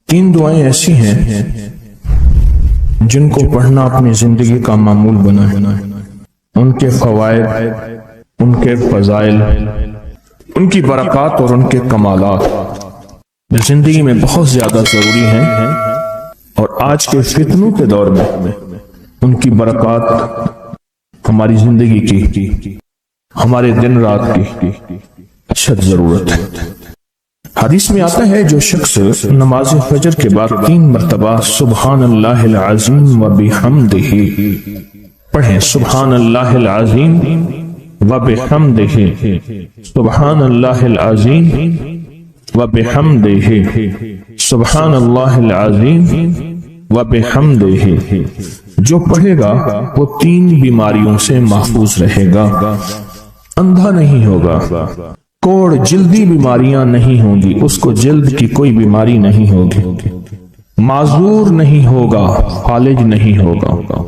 تین دعائیں ایسی ہیں جن کو پڑھنا اپنی زندگی کا معمول بنا ہے۔ ان کے فوائد، ان کے فضائل، ان کی برکات اور ان کے کمالات زندگی میں بہت زیادہ ضروری ہیں، اور آج کے فتنوں کے دور میں ان کی برکات ہماری زندگی کی، ہمارے دن رات کی اشد ضرورت ہے۔ حدیث میں آتا ہے جو شخص نماز فجر کے بعد 3 مرتبہ سبحان اللہ العظیم و بحمدہ پڑھیں، سبحان اللہ العظیم و بحمدہ، سبحان اللہ العظیم و بحمدہ، سبحان اللہ العظیم و بحمدہ، جو پڑھے گا وہ 3 بیماریوں سے محفوظ رہے گا، اندھا نہیں ہوگا، کوڑ جلدی بیماریاں نہیں ہوں گی، اس کو جلد کی کوئی بیماری نہیں ہوگی، معذور نہیں ہوگا، فالج نہیں ہوگا۔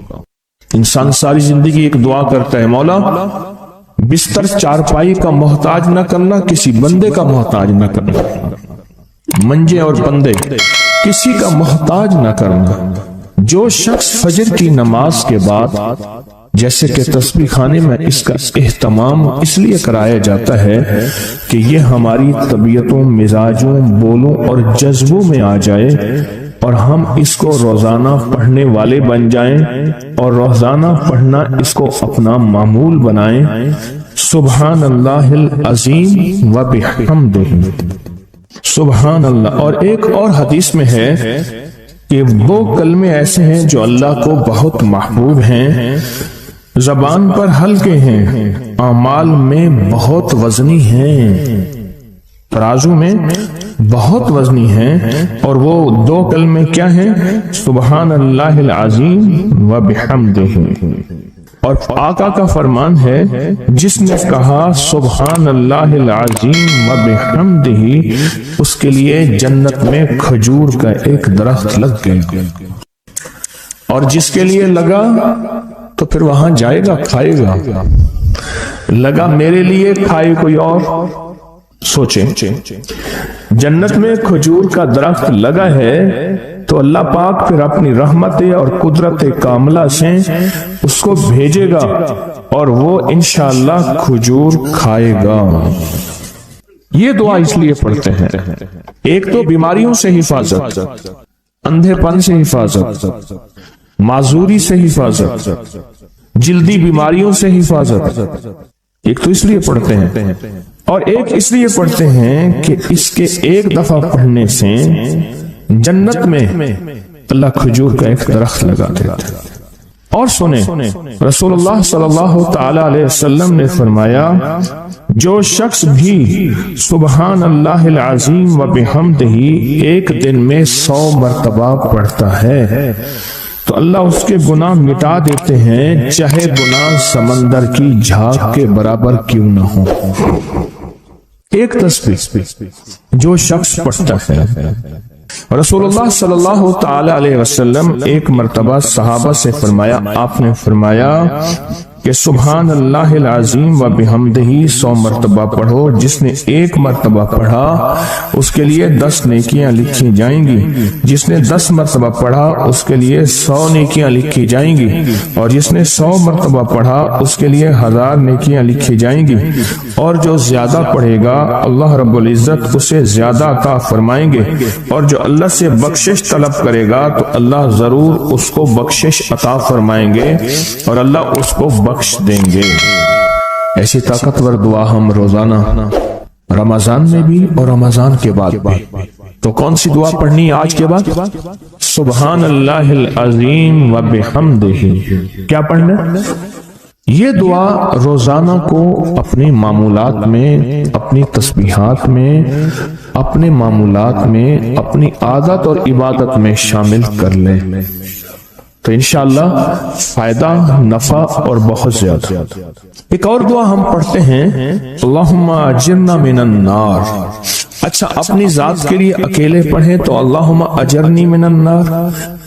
انسان ساری زندگی ایک دعا کرتا ہے، مولا بستر چارپائی کا محتاج نہ کرنا، کسی بندے کا محتاج نہ کرنا، منجے اور بندے کسی کا محتاج نہ کرنا۔ جو شخص فجر کی نماز کے بعد جیسے کہ تسبیح خانے میں اس کا اہتمام اس لیے کرایا جاتا ہے کہ یہ ہماری طبیعتوں، مزاجوں، بولوں اور جذبوں میں آ جائے، اور ہم اس کو روزانہ پڑھنے والے بن جائیں، اور روزانہ پڑھنا اس کو اپنا معمول بنائیں، سبحان اللہ العظیم و بحمدہ، سبحان اللہ۔ اور ایک اور حدیث میں ہے کہ وہ کلمے ایسے ہیں جو اللہ کو بہت محبوب ہیں، زبان پر ہلکے ہیں، اعمال میں بہت وزنی ہیں، ترازو میں بہت وزنی ہیں، اور وہ 2 کلمے کیا ہیں؟ سبحان اللہ العظیم و بحمدہ۔ اور آقا کا فرمان ہے، جس نے کہا سبحان اللہ العظیم و بحمدہ، اس کے لیے جنت میں کھجور کا ایک درخت لگ گیا، اور جس کے لیے لگا تو پھر وہاں جائے گا، کھائے گا، لگا میرے لیے، کھائے کوئی اور۔ سوچیں، جنت میں کھجور کا درخت لگا ہے تو اللہ پاک پھر اپنی رحمت اور قدرت کاملہ سے اس کو بھیجے گا، اور وہ انشاءاللہ کھجور کھائے گا۔ یہ دعا اس لیے پڑھتے ہیں، ایک تو بیماریوں سے حفاظت، اندھے پن سے حفاظت، معذوری سے حفاظت، جلدی بیماریوں سے حفاظت۔ ایک تو اس لیے پڑھتے ہیں، اور ایک اس لیے پڑھتے ہیں کہ اس کے ایک دفعہ پڑھنے سے جنت میں اللہ کھجور کا ایک درخت لگا دیتا ہے۔ اور سنیں، رسول اللہ صلی اللہ تعالی علیہ وسلم نے فرمایا، جو شخص بھی سبحان اللہ العظیم و بحمدہ ایک دن میں 100 مرتبہ پڑھتا ہے تو اللہ اس کے گناہ مٹا دیتے ہیں، چاہے گناہ سمندر کی جھاگ کے برابر کیوں نہ ہو۔ ایک تسبیح جو شخص پڑھتا ہے، رسول اللہ صلی اللہ تعالی علیہ وسلم ایک مرتبہ صحابہ سے فرمایا، آپ نے فرمایا کہ سبحان اللہ العظیم و بحمدہ 100 مرتبہ پڑھو، جس نے 1 مرتبہ پڑھا اس کے لیے 10 نیکیاں لکھی جائیں گی، جس نے 10 مرتبہ پڑھا اس کے لیے 100 نیکیاں لکھی جائیں گی، اور جس نے 100 مرتبہ پڑھا اس کے لیے 1000 نیکیاں لکھی جائیں گی، اور جو زیادہ پڑھے گا اللہ رب العزت اسے زیادہ عطا فرمائیں گے، اور جو اللہ سے بخشش طلب کرے گا تو اللہ ضرور اس کو بخشش عطا فرمائیں گے، اور اللہ اس کو بخش دیں گے۔ ایسی طاقتور دعا ہم روزانہ رمضان میں بھی اور رمضان کے بعد بھی، تو کون سی دعا پڑھنی آج کے بعد؟ سبحان اللہ العظیم و بحمدہ۔ کیا پڑھنا؟ یہ دعا روزانہ کو اپنے معمولات میں، اپنی تسبیحات میں، اپنے معمولات میں، اپنی عادت اور عبادت میں شامل کر لیں تو انشاءاللہ فائدہ، نفع اور بہت زیادہ۔ ایک اور دعا ہم پڑھتے ہیں، اللہم اجرنا من النار۔ اچھا، اپنی ذات کے لیے اکیلے پڑھیں تو اللہم اجرنی من النار،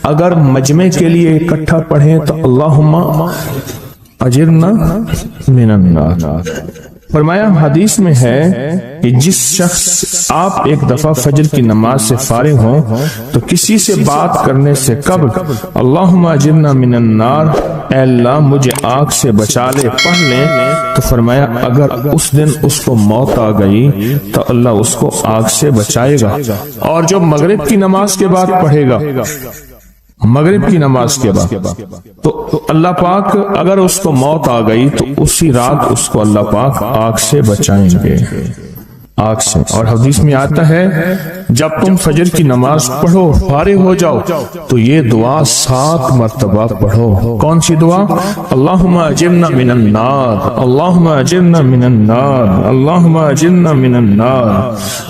اگر مجمع کے لیے اکٹھا پڑھیں تو اللہم اجرنا من النار۔ فرمایا حدیث میں ہے کہ جس شخص آپ ایک دفعہ فجر کی نماز سے فارغ ہوں تو کسی سے بات کرنے سے قبل اللہم اجرنا من النار، اے اللہ مجھے آگ سے بچا لے، پڑھ لیں، تو فرمایا اگر اس دن اس کو موت آ گئی تو اللہ اس کو آگ سے بچائے گا۔ اور جو مغرب کی نماز کے بعد پڑھے گا، مغرب کی نماز کے بعد، تو اللہ پاک اگر اس کو موت آ گئی تو اسی رات اس کو اللہ پاک آگ سے بچائیں گے، آگ سے۔ اور حدیث میں آتا ہے جب تم فجر کی نماز پڑھو فارغ ہو جاؤ تو یہ دعا 7 مرتبہ پڑھو۔ کون سی دعا؟ اللہم اجرنا من النار، اللہم اجرنا من النار، اللہم اجرنا من النار،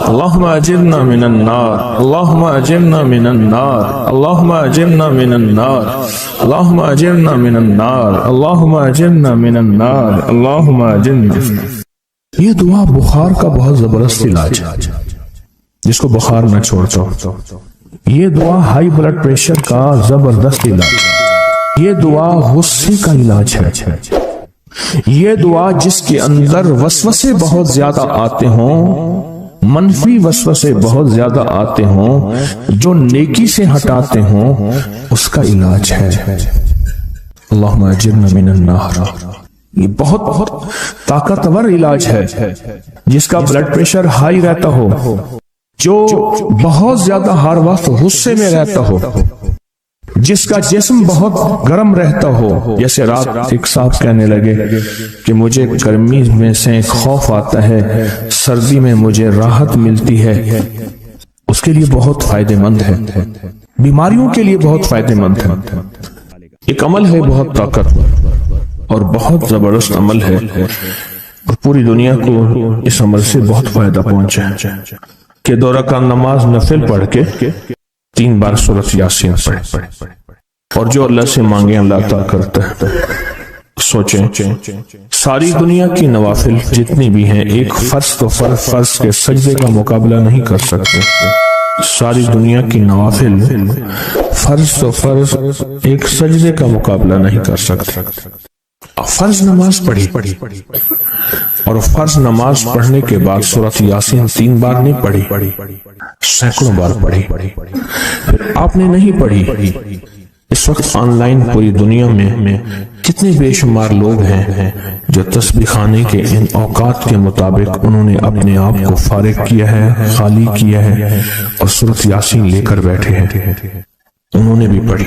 اللہم اجرنا من النار، اللہم اجرنا من النار، اللہم اجرنا من النار، اللہم اجرنا من النار، اللہم اجرنا من النار، اللہم اجرنا۔ یہ دعا بخار کا بہت زبردست علاج ہے، جس کو بخار نہ چھوڑتا ہو۔ یہ دعا ہائی بلڈ پریشر کا زبردست علاج ہے۔ یہ دعا غصے کا علاج ہے۔ یہ دعا جس کے اندر وسوسے بہت زیادہ آتے ہوں، منفی وسوسے بہت زیادہ آتے ہوں، جو نیکی سے ہٹاتے ہوں، اس کا علاج ہے۔ اللہم اجرنا من النار، یہ بہت طاقتور علاج ہے۔ جس کا بلڈ پریشر ہائی رہتا ہو، جو بہت زیادہ ہر وقت غصے میں رہتا ہو، جس کا جسم بہت گرم رہتا ہو، جیسے رات ایک صاحب کہنے لگے کہ مجھے گرمی میں سے خوف آتا ہے، سردی میں مجھے راحت ملتی ہے، اس کے لیے بہت فائدہ مند ہے، بیماریوں کے لیے بہت فائدہ مند ہے۔ ایک عمل ہے بہت طاقتور اور بہت زبردست عمل ہے، اور پوری دنیا کو اس عمل سے بہت فائدہ پہنچا ہے کہ 2 رکعت نماز نفل پڑھ کے 3 بار سورۃ یاسین پڑھے، اور جو اللہ سے مانگے اللہ عطا کرتا ہے۔ سوچیں ساری دنیا کی نوافل جتنی بھی ہیں ایک فرض تو فرض کے سجدے کا مقابلہ نہیں کر سکتے۔ ساری دنیا کی نوافل فرض تو فرض ایک سجدے کا مقابلہ نہیں کر سکتے۔ فرض نماز پڑھی اور فرض نماز پڑھنے کے بعد سورۃ یاسین 3 بار نہیں پڑھی، سینکڑوں بار پڑھی۔ پھر آپ نے نہیں پڑھی، اس وقت آن لائن پوری دنیا میں کتنے بے شمار لوگ ہیں جو تسبیح خانے کے ان اوقات کے مطابق انہوں نے اپنے آپ کو فارغ کیا ہے، خالی کیا ہے، اور سورۃ یاسین لے کر بیٹھے ہیں۔ انہوں نے بھی پڑھی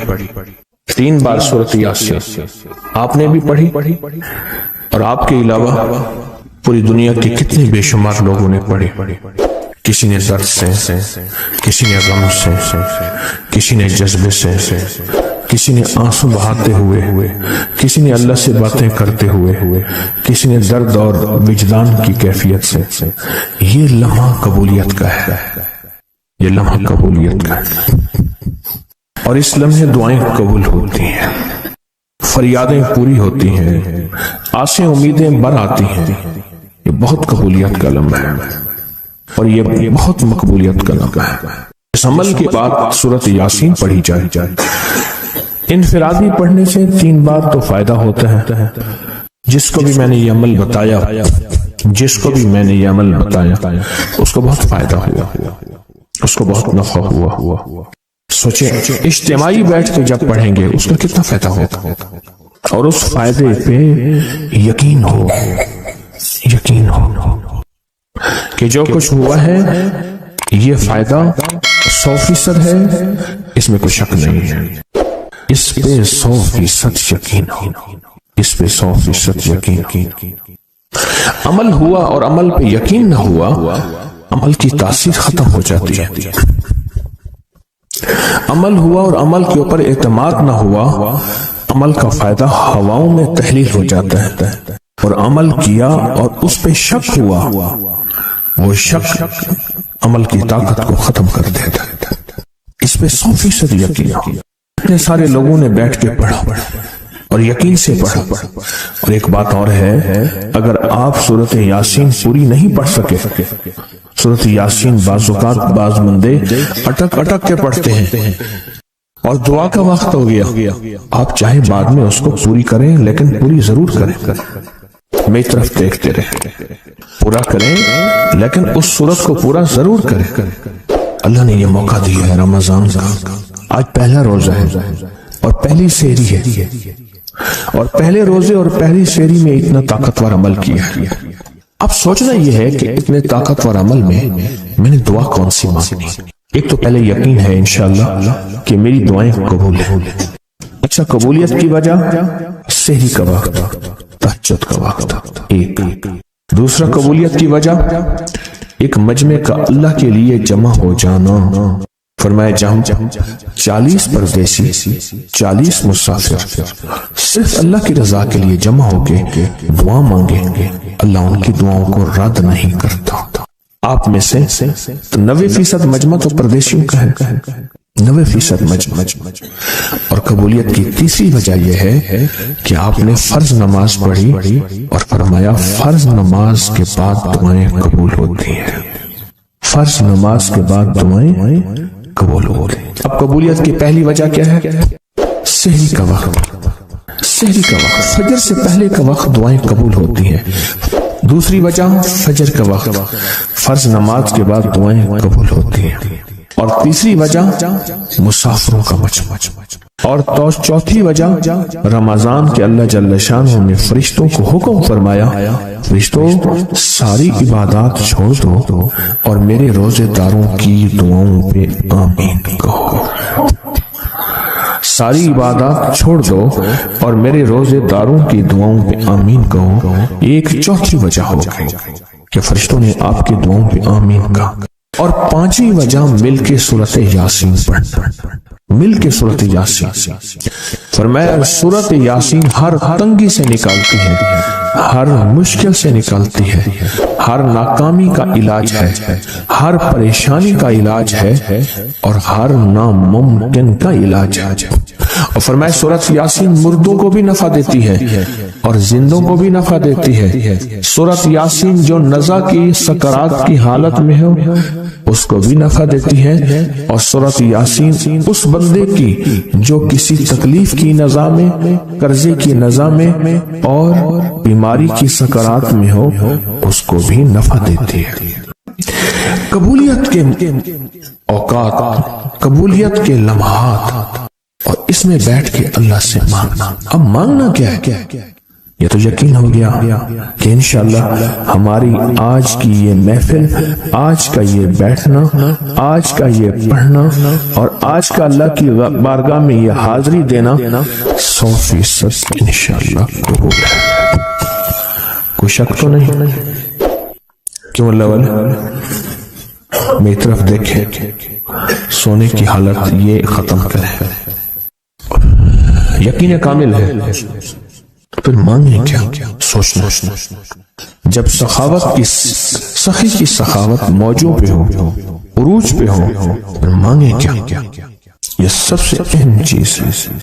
3 بار سورۃ یاسین، آپ نے بھی پڑھی، اور آپ کے علاوہ پوری دنیا کے کتنے بے شمار لوگوں نے پڑھی۔ کسی نے درد سے، کسی نے غم سے، کسی نے جذبے سے، کسی نے آنسو بہاتے ہوئے، کسی نے اللہ سے باتیں کرتے ہوئے، کسی نے درد اور وجدان کی کیفیت سے۔ یہ لمحہ قبولیت کا ہے، یہ لمحہ قبولیت کا ہے، اور اس لمحے دعائیں قبول ہوتی ہیں، فریادیں پوری ہوتی ہیں، آسیں امیدیں بر آتی ہیں۔ یہ بہت قبولیت کا لمحہ ہے، اور یہ بہت مقبولیت کا لمحہ ہے۔ اس عمل کے بعد سورۃ یاسین پڑھی جائے۔ انفرادی پڑھنے سے 3 بار تو فائدہ ہوتا ہے۔ جس کو بھی میں نے یہ عمل بتایا، اس کو بہت فائدہ ہوا، اس کو بہت نفع ہوا۔ سوچیں اجتماعی بیٹھ کے جب پڑھیں گے اس کا کتنا فائدہ ہوگا، اور اس فائدے پہ یقین ہو کہ جو کچھ ہوا ہے یہ فائدہ 100% ہے، اس میں کوئی شک نہیں ہے، اس پہ 100% یقین ہو، اس پہ 100% یقین۔ عمل ہوا اور عمل پہ یقین نہ ہوا، عمل کی تاثیر ختم ہو جاتی ہے۔ عمل ہوا اور عمل کے اوپر اعتماد نہ ہوا، عمل کا فائدہ ہواؤں میں تحلیل ہو جاتا ہے، اور عمل کیا اور اس پہ شک ہوا، وہ شک عمل کی طاقت کو ختم کر دیتا ہے۔ اس پہ 100% یقین ہو۔ اتنے سارے لوگوں نے بیٹھ کے پڑھا اور یقین سے پڑھا۔ اور ایک بات اور ہے، اگر آپ سورۃ یاسین پوری نہیں پڑھ سکے، سورۃ یاسین بعض اوقات بعض بندے اٹک کے پڑھتے ہیں اور دعا کا وقت ہو گیا، آپ چاہے بعد میں اس کو پوری کریں لیکن پوری ضرور کریں۔ میری طرف دیکھتے رہیں، پورا کریں، لیکن اس صورت کو پورا ضرور کریں۔ اللہ نے یہ موقع دیا ہے رمضان کا، آج پہلا روزہ ہے اور پہلی سحری ہے، اور پہلے روزے اور پہلی سحری میں اتنا طاقتور عمل کیا ہے۔ اب سوچنا یہ ہے کہ اتنے طاقتور عمل میں نے دعا کون سی مانگنی؟ ایک تو پہلے یقین ہے انشاءاللہ کہ میری دعائیں قبول ہیں۔ اچھا، قبولیت کی وجہ سحری کا وقت، تہجد کا وقت، ایک دوسرا قبولیت کی وجہ ایک مجمع کا اللہ کے لیے جمع ہو جانا۔ فرمایا جہاں 40 پردیسی، 40 مسافر صرف اللہ کی رضا کے لیے جمع ہو کے دعا مانگیں گے، اللہ ان کی دعاؤں کو رد نہیں کرتا۔ آپ میں سے 90% مجمع تو پردیسیوں کا ہے، 90% مجمع۔ اور قبولیت کی تیسری وجہ یہ ہے کہ آپ نے فرض نماز پڑھی اور فرمایا فرض نماز کے بعد دعائیں قبول ہوتی ہیں، فرض نماز کے بعد دعائیں قبول ہوتی ہیں۔ اب قبولیت کی پہلی وجہ کیا ہے؟ سحری کا وقت، سحری کا وقت، فجر سے پہلے کا وقت دعائیں قبول ہوتی ہیں۔ دوسری وجہ فجر کا وقت، فرض نماز کے بعد دعائیں قبول ہوتی ہیں۔ اور تیسری وجہ مسافروں کا مجمع، اور چوتھی وجہ رمضان کے اللہ جل شانہ نے فرشتوں کو حکم فرمایا، فرشتوں ساری عبادات چھوڑ دو اور میرے روزے داروں کی دعاؤں پہ آمین کہو۔ ساری عبادات چھوڑ دو اور میرے روزے داروں کی دعاؤں پہ آمین کہو۔ ایک چوتھی وجہ ہو گئی کہ فرشتوں نے آپ کی دعاؤں پہ آمین کہا۔ اور پانچویں وجہ مل کے سورۃ یاسین پڑھنا، مل کے سورۃ یاسین۔ فرمایا سورۃ یاسین ہر تنگی سے نکالتی ہے، ہر مشکل سے نکالتی ہے، ہر ناکامی کا علاج ہے، ہر پریشانی کا علاج ہے، اور ہر ناممکن کا علاج ہے۔ اور فرمایا سورۃ یاسین مردوں کو بھی نفع دیتی ہے اور زندوں کو بھی نفع دیتی ہے۔ سورۃ یاسین جو نزع کی سکرات کی حالت میں ہو اس کو بھی نفع دیتی ہے، اور سورۃ یاسین اس بندے کی جو کسی تکلیف کی نزع میں، قرضے کی نزع میں اور بیماری کی سکرات میں ہو اس کو بھی نفع دیتی ہے۔ قبولیت کے اوقات، قبولیت کے لمحات، اور اس میں بیٹھ کے اللہ سے مانگنا۔ اب مانگنا کیا ہے؟ یہ تو یقین ہو گیا کہ انشاءاللہ ہماری آج کی یہ محفل، آج کا یہ بیٹھنا، آج کا یہ پڑھنا اور آج کا اللہ کی بارگاہ میں یہ حاضری دینا 100% انشاءاللہ قبول ہے۔ کوئی شک تو نہیں؟ کیوں اللہ والے میری طرف دیکھیں، سونے کی حالت یہ ختم کریں، یقین کامل ہے، پھر مانگیں کیا؟ سوچنا۔ جب سخاوت کی، سخی کی سخاوت موجوں پہ ہو، عروج پہ ہو، پھر مانگیں کیا؟ یہ سب سے اہم چیز ہے۔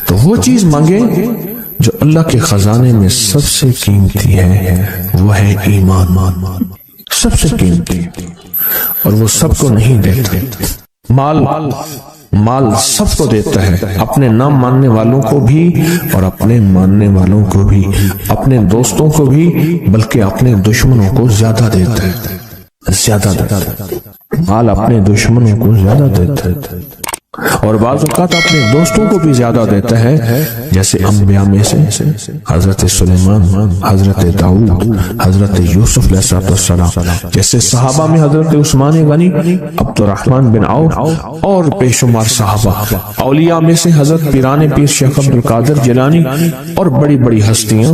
تو وہ چیز مانگیں جو اللہ کے خزانے میں سب سے قیمتی ہے، وہ ہے ایمان، سب سے قیمتی، اور وہ سب کو نہیں دیتا۔ مال سب کو دیتا ہے، اپنے نہ ماننے والوں کو بھی اور اپنے ماننے والوں کو بھی، اپنے دوستوں کو بھی، بلکہ اپنے دشمنوں کو زیادہ دیتا ہے، زیادہ دیتا ہے۔ مال اپنے دشمنوں کو زیادہ دیتا ہے اور بعض اوقات اپنے دوستوں کو بھی زیادہ دیتا ہے، جیسے انبیاء میں سے حضرت سلیمان، حضرت داؤد، حضرت یوسف علیہ السلام، جیسے صحابہ میں حضرت عثمان غنی، عبد الرحمن بن عوف اور بے شمار صحابہ، اولیاء میں سے حضرت پیران پیر شیخ عبد القادر جیلانی اور بڑی بڑی ہستیاں۔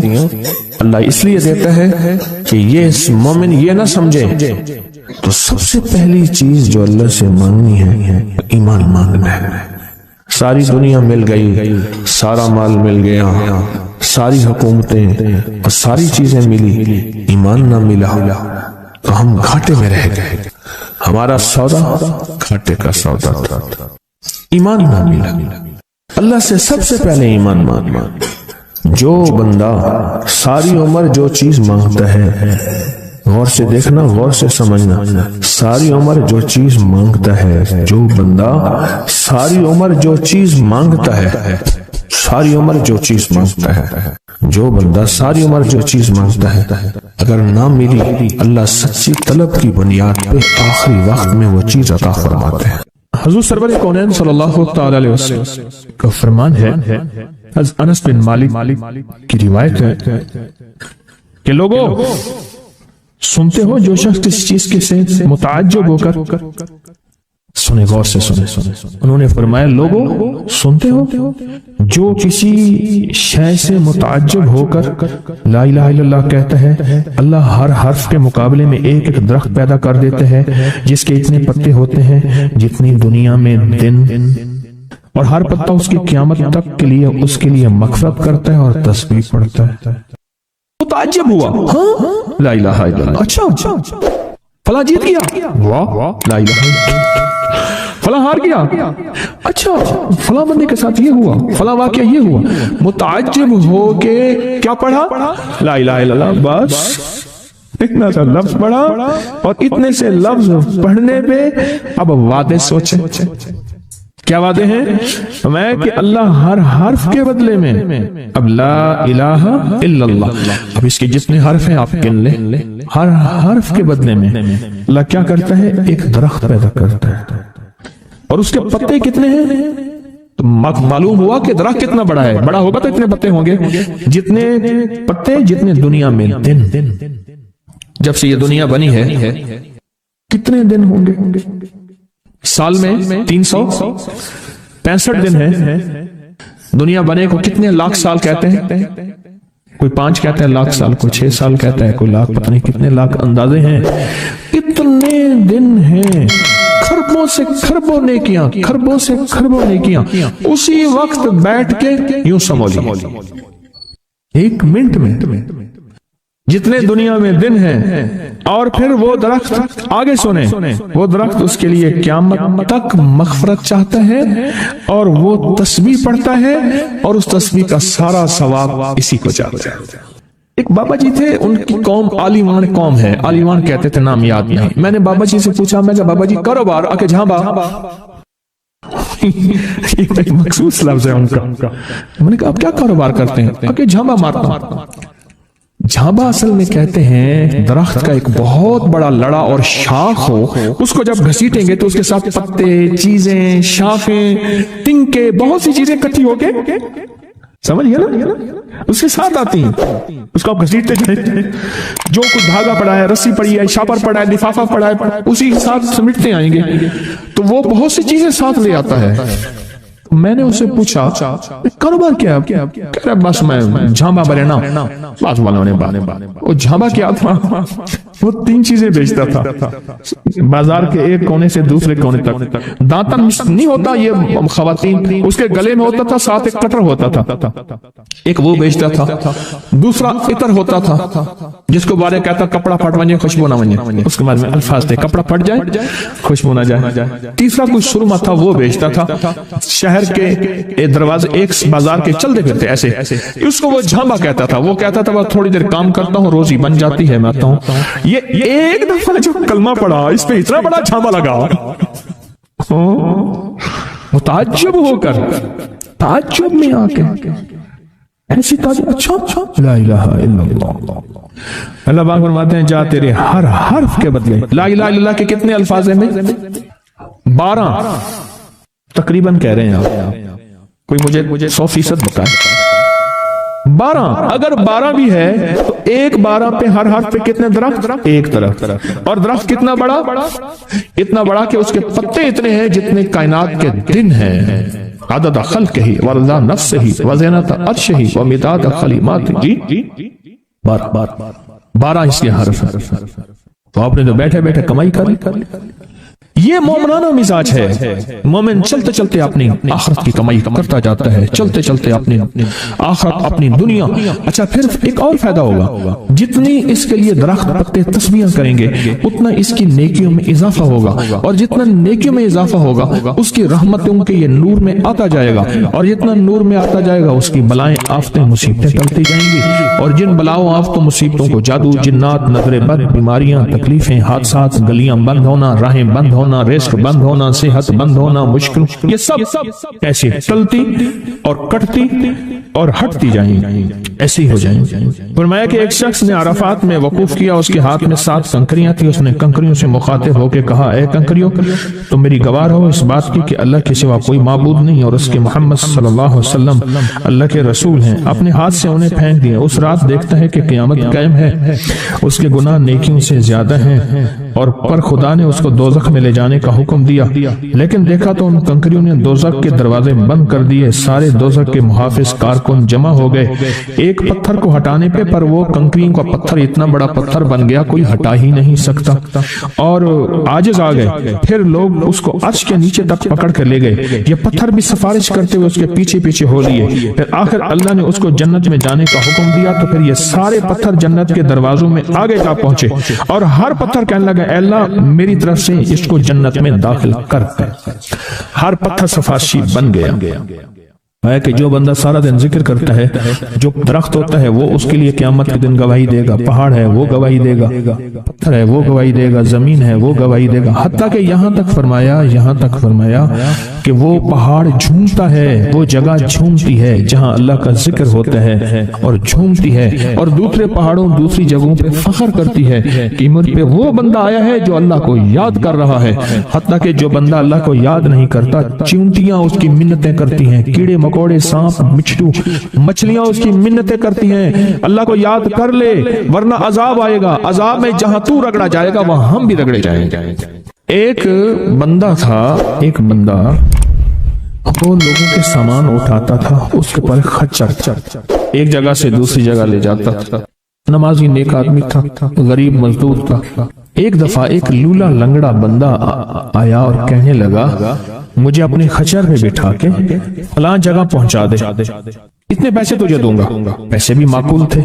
اللہ اس لیے دیتا ہے کہ یہ مومن یہ نہ سمجھے، تو سب سے پہلی چیز جو اللہ سے مانگنی ہے ایمان مانگنا ہے۔ ساری دنیا مل گئی، سارا مال مل گیا، ساری حکومتیں اور ساری چیزیں ملی، ایمان نہ ملا تو ہم گھاٹے میں رہ گئے، ہمارا سودا گھاٹے کا سودا تھا، ایمان نہ ملا۔ اللہ سے سب سے پہلے ایمان مانگنا۔ جو بندہ ساری عمر جو چیز مانگتا ہے، غور سے دیکھنا، غور سے سمجھنا، ساری عمر جو چیز مانگتا ہے، جو بندہ ساری عمر جو چیز مانگتا ہے، ساری عمر جو چیز مانگتا ہے، جو بندہ ساری عمر جو چیز مانگتا ہے اگر نہ ملی اللہ سچی طلب کی بنیاد پہ آخری وقت میں وہ چیز عطا فرماتے ہیں۔ حضور سرور کونین صلی اللہ تعالی علیہ وسلم کا فرمان ہے، حضرت انس بن مالک کی روایت ہے کہ لوگوں سنتے ہو جو شخص کسی چیز کے سے متعجب ہو کر سنے، غور سے سنے، انہوں نے فرمایا لوگوں سنتے ہو جو کسی شے سے متعجب ہو کر لا الہ الا اللہ کہتا ہے، اللہ ہر حرف کے مقابلے میں ایک ایک درخت پیدا کر دیتے ہیں جس کے اتنے پتے ہوتے ہیں جتنی دنیا میں دن، اور ہر پتا اس کی قیامت تک کے لیے اس کے لیے مغفرت کرتا ہے اور تسبیح پڑھتا ہے۔ متعجب ہوا، ہاں لا الہ الا اللہ، اچھا فلاں جیت گیا، واہ لا الہ الا اللہ، فلاں ہار گیا، اچھا فلاں بندے کے ساتھ یہ ہوا، فلاں واقعہ یہ ہوا، متعجب ہو کے کیا پڑھا؟ لا الہ الا اللہ، بس اتنا سا لفظ پڑھا، اور اتنے سے لفظ پڑھنے پہ اب وعدے سوچیں، کیا وعدے ہیں؟ میں کہ اللہ ہر حرف کے بدلے میں اب لا الہ الا اللہ، اب اس کے جتنے حرف ہیں آپ گن لیں، ہر حرف کے بدلے میں اللہ کیا کرتا ہے؟ ایک درخت پیدا کرتا ہے، اور اس کے پتے کتنے ہیں؟ تو معلوم ہوا کہ درخت کتنا بڑا ہے، بڑا ہوگا تو اتنے پتے ہوں گے، جتنے پتے جتنے دنیا میں دن، جب سے یہ دنیا بنی ہے کتنے دن ہوں گے؟ سال میں 365 دن ہے، دنیا بنے کو کتنے لاکھ سال کہتے ہیں؟ کوئی 5 کہتا ہے لاکھ سال، کوئی 6 سال کہتا ہے، کوئی لاکھ، پتہ نہیں کتنے لاکھ اندازے ہیں، اتنے دن ہیں، خربوں سے خربوں نیکیاں، خربوں سے خربوں نیکیاں اسی وقت بیٹھ کے یوں سمجھو 1 منٹ میں جتنے دنیا میں دن ہیں، اور پھر وہ درخت آگے سنیں، وہ درخت اس کے لیے قیامت تک مغفرت چاہتا ہے اور وہ تسبیح پڑھتا ہے، اور اس تسبیح کا سارا ثواب اسی کو جاتا ہے۔ ایک بابا جی تھے، ان کی قوم عالیوان قوم ہے، عالیوان کہتے تھے، نام یاد نہیں، میں نے بابا جی سے پوچھا، میں کہا بابا جی کاروبار آ کے جھانبا، یہ مخصوص لفظ ہے ان کا، میں نے کہا آپ کیا کاروبار کرتے ہیں؟ آ کے جھانبا مارتا ہوں۔ جھانبا اصل میں کہتے ہیں درخت کا ایک بہت بڑا لڑا اور شاخ ہو، اس کو جب گھسیٹیں گے تو اس کے ساتھ پتے، چیزیں، شاخیں، تنکے، بہت سی چیزیں اکٹھی ہو کے، سمجھ گیا نا، اس کے ساتھ آتی ہیں، اس کو آپ گھسیٹتے جائیں، جو کچھ دھاگا پڑا ہے، رسی پڑی ہے، شاپر پڑا ہے، لفافہ پڑا ہے، اسی کے ساتھ سمیٹتے آئیں گے، تو وہ بہت سی چیزیں ساتھ لے آتا ہے۔ میں نے اسے پوچھا کاروبار کیا ہے؟ کہہ رہا بس میں جھانبا برینا، بس والوں نے وہ جھانبا کیا تھا؟ وہ 3 چیزیں بیچتا تھا بازار کے ایک کونے سے دوسرے کونے تک۔ دانتن نہیں ہوتا یہ خواتین، اس کے گلے میں ہوتا تھا، ساتھ ایک کٹر ہوتا تھا، ایک وہ بیچتا تھا، دوسرا عطر ہوتا تھا جس کو بارے کہتا کپڑا پھٹ ونجے خوشبو نہ ونجے، اس کے بعد میں الفاظ تھے کپڑا پھٹ جائے خوشبو نہ جائے۔ تیسرا کوئی سرما تھا، وہ بیچتا تھا، شہر کے دروازے ایک بازار کے چلتے پھرتے ایسے، اس کو وہ جھانبا کہتا تھا۔ وہ کہتا تھا تھوڑی دیر کام کرتا ہوں، روزی بن جاتی ہے، میں آتا ہوں۔ یہ ایک دفعہ جو کلمہ پڑا اس پہ اتنا بڑا جھانبا لگا، متعجب ہو کر، تعجب میں آ کے ایسی تعجب، اچھا لا الہ الا اللہ۔ اللہ پاک فرماتے ہیں جا تیرے ہر حرف کے بدلے، لا الہ الا اللہ کے کتنے الفاظ ہیں؟ 12 تقریباً کہہ رہے ہیں آپ، کوئی مجھے 100% بتائے۔ 12 اگر 12 بھی ہے تو ایک 12 پہ ہر حرف پہ کتنے درخت؟ ایک درخت، اور درخت کتنا بڑا؟ اتنا بڑا کہ اس کے پتے اتنے ہیں جتنے کائنات کے دن ہیں، عدد خلقہ ورضا نفسہ وزینت عرشہ ومداد کلماتہ۔ جی 12 اس کے حرف، تو آپ نے تو بیٹھے بیٹھے کمائی کر لی۔ یہ مومنانہ مزاج ہے، مومن چلتے چلتے اپنی آخرت کی کمائی کرتا جاتا ہے، چلتے چلتے اپنی آخرت، اپنی دنیا۔ اچھا پھر ایک اور فائدہ ہوگا، جتنی اس کے لیے درخت پتے تسبیحاں کریں گے اتنا اس کی نیکیوں میں اضافہ ہوگا، اور جتنا نیکیوں میں اضافہ ہوگا اس کی رحمتوں کے یہ نور میں آتا جائے گا، اور جتنا نور میں آتا جائے گا اس کی بلائیں، آفتیں، مصیبتیں ٹلتی جائیں گی، اور جن بلاؤں، آفتوں، مصیبتوں کو جادو، جنات، نظر بد، بیماریاں، تکلیفیں، حادثات، گلیاں بند ہونا، راہیں بند ہونا، رزق بند ہونا، صحت بند ہونا، مشکل، یہ سب ایسے ٹلتی اور کٹتی اور ہٹتی جائیں گی۔ ایسے ہی ہو جائیں گے۔ فرمایا کہ ایک شخص نے عرفات میں وقوف کیا، اس کے ہاتھ میں 7 کنکریاں تھی، اس نے کنکریوں سے مخاطب ہو کے کہا اے کنکریوں تم میری گواہ رہو اس بات کی کہ اللہ کے سوا کوئی معبود نہیں اور اس کے محمد صلی اللہ علیہ وسلم اللہ کے رسول ہیں۔ اپنے ہاتھ سے انہیں پھینک دیا۔ اس رات دیکھتا ہے کہ قیامت قائم ہے، اس کے گناہ نیکیوں سے زیادہ ہیں، اور پر خدا نے اس کو دوزخ میں لے جانے کا حکم دیا، لیکن دیکھا تو ان کنکریوں نے دوزخ کے دروازے بند کر دیے۔ سارے دوزخ کے محافظ کارکن جمع ہو گئے ایک پتھر کو ہٹانے پہ، پر وہ کنکریوں کا پتھر اتنا بڑا پتھر بن گیا کوئی ہٹا ہی نہیں سکتا، اور عاجز آ گئے۔ پھر لوگ اس کو عرش کے نیچے تک پکڑ کر لے گئے، یہ پتھر بھی سفارش کرتے ہوئے اس کے پیچھے پیچھے ہو لیے۔ پھر آخر اللہ نے اس کو جنت میں جانے کا حکم دیا، تو پھر یہ سارے پتھر جنت کے دروازوں میں آگے جا پہنچے، اور ہر پتھر کہنے لگا اے اللہ میری طرف سے اس کو جنت میں داخل کر۔ ہر پتھر سفارشی بن گیا ہے کہ جو بندہ سارا دن ذکر کرتا ہے، جو درخت ہوتا ہے وہ اس کے لیے قیامت کے دن گواہی دے گا، پہاڑ ہے وہ گواہی دے گا، پتھر ہے وہ گواہی دے گا، زمین ہے وہ گواہی دے گا، حتیٰ کہ یہاں تک فرمایا کہ وہ پہاڑ جھومتا ہے، وہ جگہ جھومتی ہے جہاں اللہ کا ذکر ہوتا ہے اور جھومتی ہے، اور دوسرے پہاڑوں دوسری جگہوں پہ فخر کرتی ہے کہ مجھ پہ وہ بندہ آیا ہے جو اللہ کو یاد کر رہا ہے۔ حتیٰ کہ جو بندہ اللہ کو یاد نہیں کرتا، چیونٹیاں اس کی منتیں کرتی ہیں، کیڑے مکوڑے سانپ مچھلو مچھلیاں اس کی منتیں کرتی ہیں اللہ کو یاد کر لے ورنہ عذاب آئے گا، عذاب میں جہاں تو رگڑا جائے گا وہاں ہم بھی رگڑے جائیں گے۔ ایک بندہ تھا، وہ لوگوں کے سامان اٹھاتا تھا، اس کے پر خچر ایک جگہ سے دوسری جگہ لے جاتا تھا، نمازی نیک آدمی تھا، غریب مزدور تھا۔ ایک دفعہ ایک لولا لنگڑا بندہ آیا اور کہنے لگا مجھے اپنے خچر میں بٹھا کے فلاں جگہ پہنچا دے، اتنے پیسے تجھے دوں گا۔ پیسے بھی معقول تھے،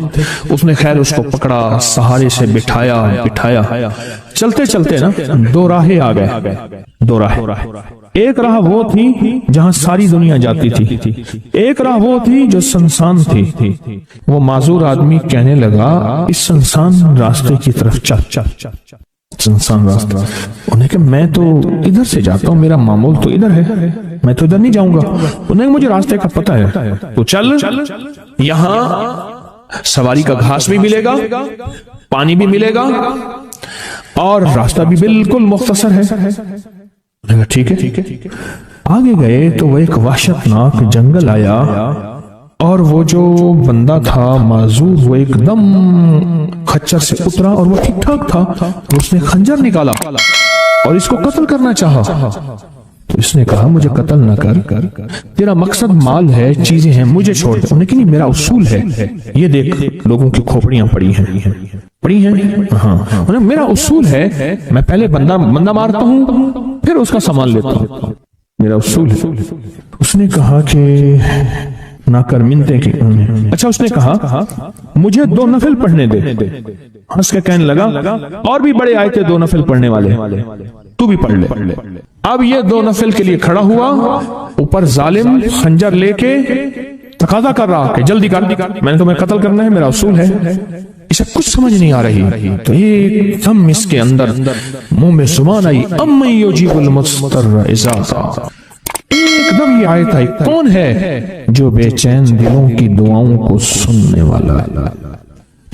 اس نے خیر اس کو پکڑا، سہارے سے بٹھایا، چلتے چلتے نا 2 راہیں آ گئے، 2 راہیں۔ ایک راہ وہ تھی جہاں ساری دنیا جاتی تھی، ایک راہ وہ تھی جو سنسان تھی۔ وہ معذور آدمی کہنے لگا اس سنسان راستے کی طرف چل، سنسان راستہ۔ انہیں کہ میں تو ادھر سے جاتا ہوں، میرا معمول تو ادھر ہے، میں تو ادھر نہیں جاؤں گا۔ انہیں مجھے راستے کا پتہ ہے، تو چل، یہاں سواری کا گھاس بھی ملے گا، پانی بھی ملے گا، اور راستہ بھی بالکل مختصر ہے۔ ٹھیک ہے۔ آگے گئے تو وہ ایک وحشت ناک جنگل آیا، اور وہ جو بندہ تھا معذور وہ ایک دم خچر سے اترا، اور وہ ٹھیک ٹھاک تھا، اس نے خنجر نکالا اور اس کو قتل کرنا چاہا۔ تو اس نے کہا مجھے قتل نہ کر، تیرا مقصد مال ہے، چیزیں ہیں، مجھے چھوڑ دے۔ انہیں کہ نہیں، میرا اصول ہے، یہ دیکھ لوگوں کی کھوپڑیاں پڑی ہیں، ہاں، میرا اصول ہے میں پہلے بندہ مارتا ہوں پھر اس کا سامان لیتا ہوں، میرا اصول ہے۔ اس نے کہا کہ نہ کر منتے کی۔ اچھا، اس نے کہا مجھے 2 نفل پڑھنے دے۔ ہنس کے کہنے لگا اور بھی بڑے آئے تھے 2 نفل پڑھنے والے، تو بھی پڑھ لے۔ اب یہ 2 نفل کے لیے کھڑا ہوا، اوپر ظالم خنجر لے کے تقاضا کر رہا کہ جلدی کر، میں نے تمہیں قتل کرنا ہے، میرا اصول ہے۔ اسے کچھ سمجھ نہیں آ رہی، تو ایک دم اس کے اندر منہ میں زبان آئی، امن یجیب المضطر اذا دعا۔ ایک دم یہ آیت آئی، کون ہے جو بے چین دلوں کی دعاؤں کو سننے والا ہے؟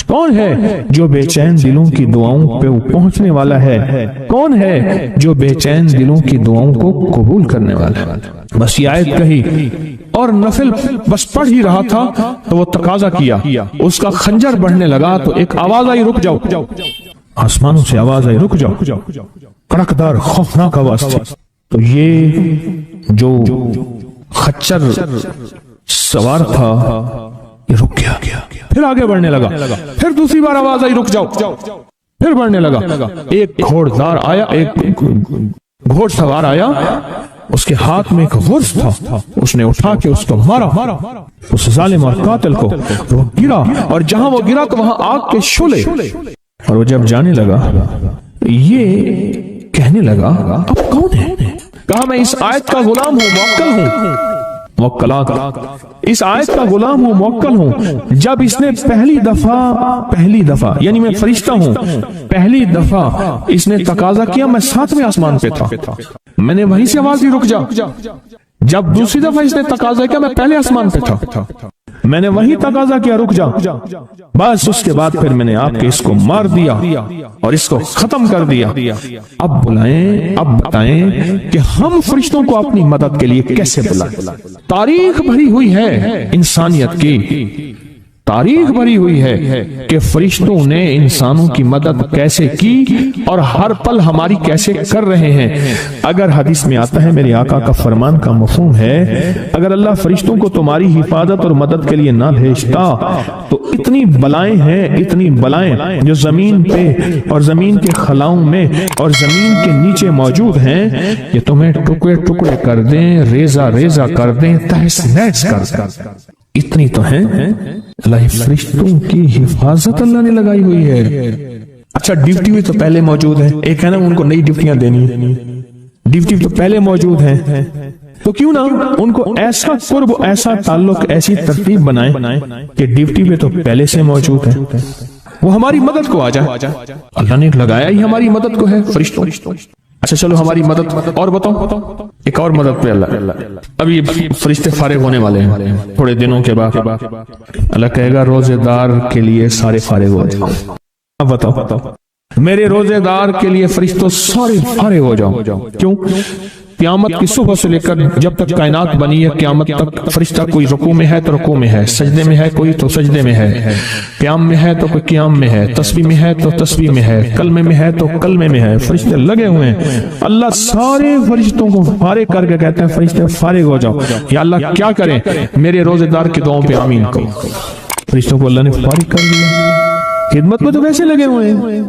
کون ہے جو بے چین دلوں کی دعاؤں پہ پہنچنے والا ہے؟ کون ہے جو بے چین دلوں کی دعاؤں کو قبول کرنے والا ہے؟ بس یہ آیت کہی اور نفل بس پڑھ ہی رہا تھا تو وہ تقاضا کیا، اس کا خنجر بڑھنے لگا تو ایک آواز آئی، رک جاؤ۔ آسمانوں سے آواز آئی، رک جاؤ، کڑکدار خوفناک آواز تھی۔ تو یہ جو خچر سوار تھا یہ رک گیا، پھر آگے بڑھنے لگا، پھر دوسری بار آواز آئی، رک جاؤ، پھر بڑھنے لگا۔ ایک گھوڑدار آیا، ایک گھوڑ سوار آیا، اس کے ہاتھ میں ایک غرض تھا، اس نے اٹھا کے اس کو مارا، اس ظالم اور قاتل کو۔ وہ گرا، اور جہاں وہ گرا تو وہاں آگ کے شعلے، اور وہ جب جانے لگا یہ کہنے لگا اب کون ہے؟ کہا میں اس آیت کا غلام ہوں، موکل ہوں، موکلات، اس آیت کا غلام ہوں، موکل ہوں۔ جب اس نے پہلی دفعہ یعنی میں فرشتہ ہوں، پہلی دفعہ اس نے تقاضا کیا، میں 7ویں آسمان پہ تھا، میں نے وہیں سے آواز دی، رک جا۔ جب دوسری دفعہ اس نے تقاضا کیا، میں پہلے آسمان پہ تھا۔ میں نے وہی تقاضا کیا رک جا، بس اس کے بعد پھر میں نے آپ کے اس کو مار دیا اور اس کو ختم کر دیا۔ اب بلائیں، اب بتائیں کہ ہم فرشتوں کو اپنی مدد کے لیے کیسے بلائیں؟ تاریخ بھری ہوئی ہے انسانیت کی، تاریخ بھری ہوئی ہے کہ فرشتوں نے انسانوں کی مدد کیسے کی اور ہر پل ہماری کیسے کر رہے ہیں۔ اگر حدیث میں آتا ہے، میرے آقا کا فرمان کا مفہوم ہے، اگر اللہ فرشتوں کو تمہاری حفاظت اور مدد کے لیے نہ بھیجتا تو اتنی بلائیں ہیں، اتنی بلائیں جو زمین پہ اور زمین کے خلاؤں میں اور زمین کے نیچے موجود ہیں، یہ تمہیں ٹکڑے ٹکڑے کر دیں، ریزہ ریزہ کر دیں، تہس نہس کر دیں۔ اتنی تو ہیں اللہ فرشتوں کی حفاظت اللہ نے لگائی ہوئی ہے۔ اچھا ڈیوٹی بھی تو پہلے موجود ہے، ایک ہے نا ان کو نئی ڈیوٹیاں دینی، ڈیوٹی تو پہلے موجود ہیں، تو کیوں نہ ان کو ایسا قرب، ایسا تعلق، ایسی ترتیب بنائیں کہ ڈیوٹی بھی تو پہلے سے موجود ہے، وہ ہماری مدد کو آ جائے۔ اللہ نے لگایا ہی ہماری مدد کو ہے فرشتوں۔ اچھا چلو ہماری مدد اور بتاؤ، ایک اور مدد پہ اللہ، ابھی فرشتے فارغ ہونے والے ہیں تھوڑے دنوں کے بعد، اللہ کہے گا روزے دار کے لیے سارے فارغ ہو جاؤ۔ اب بتاؤ، میرے روزے دار کے لیے فرشتوں سارے فارغ ہو جاؤ۔ کیوں؟ قیامت کی صبح سے لے کر جب تک کائنات بنی ہے قیامت تک فرشتہ کوئی رکوع میں ہے تو رکوع میں ہے، سجدے میں ہے کوئی تو سجدے میں ہے، قیام میں ہے تو کوئی قیام میں ہے، تسبیح میں ہے تو تسبیح میں ہے، کلمے میں ہے تو کلمے میں ہے، فرشتے لگے ہوئے ہیں۔ اللہ سارے فرشتوں کو فارغ کر کے کہتے ہیں فرشتے فارغ ہو جاؤ۔ یا اللہ کیا کریں؟ میرے روزے دار کی دعاؤں پہ آمین کہو۔ فرشتوں کو اللہ نے فارغ کر دیا، خدمت میں تو ویسے لگے ہوئے ہیں،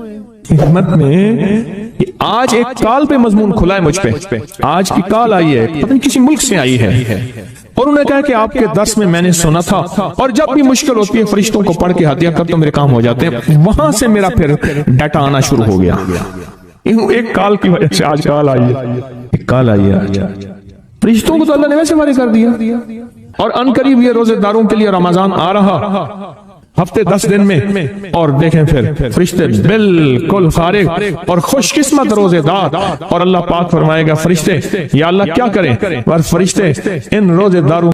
خدمت میں۔ آج ایک کال پہ مضمون کھلا ہے مجھ پہ، آج کی کال آئی ہے، پتہ نہیں کسی ملک سے آئی ہے، اور انہوں نے کہا کہ آپ کے درس میں میں نے سنا تھا، اور جب بھی مشکل ہوتی ہے فرشتوں کو پڑھ کے ہدیہ کر تو میرے کام ہو جاتے ہیں۔ وہاں سے میرا پھر ڈیٹا آنا شروع ہو گیا، ایک کال کی وجہ سے آج کال آئی ہے، ایک کال آئی ہے۔ فرشتوں کو تو اللہ نے ویسے فارغ کر دیا، اور ان قریب یہ روزے داروں کے لیے رمضان آ رہا، ہفتے 10 دن میں، اور دیکھیں پھر فرشتے بالکل فارغ اور خوش قسمت روزے دار، اور اللہ پاک فرمائے گا فرشتے، یا اللہ کیا کریں؟ اور فرشتے ان روزے داروں